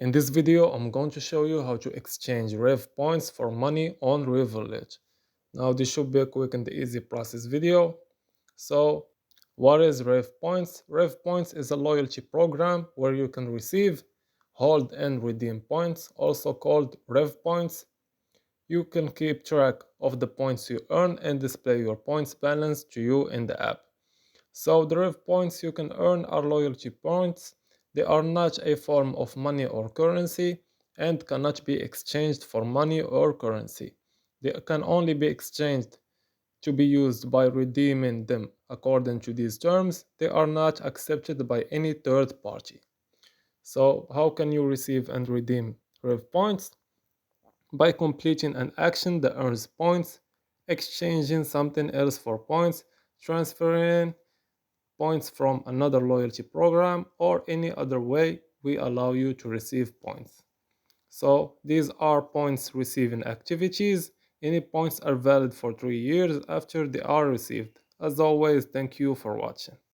In this video, I'm going to show you how to exchange Rev points for money on Revolut. Now, this should be a quick and easy process video. So, what is Rev points? Rev points is a loyalty program where you can receive, hold, and redeem points, also called Rev points. You can keep track of the points you earn and display your points balance to you in the app. So the rev points you can earn are loyalty points. They are not a form of money or currency and cannot be exchanged for money or currency. They can only be exchanged to be used by redeeming them according to these terms. They are not accepted by any third party. So how can you receive and redeem rev points? By completing an action that earns points, exchanging something else for points, transferring points from another loyalty program, or any other way we allow you to receive points. So these are points receiving activities. Any points are valid for 3 years after they are received. As always, thank you for watching.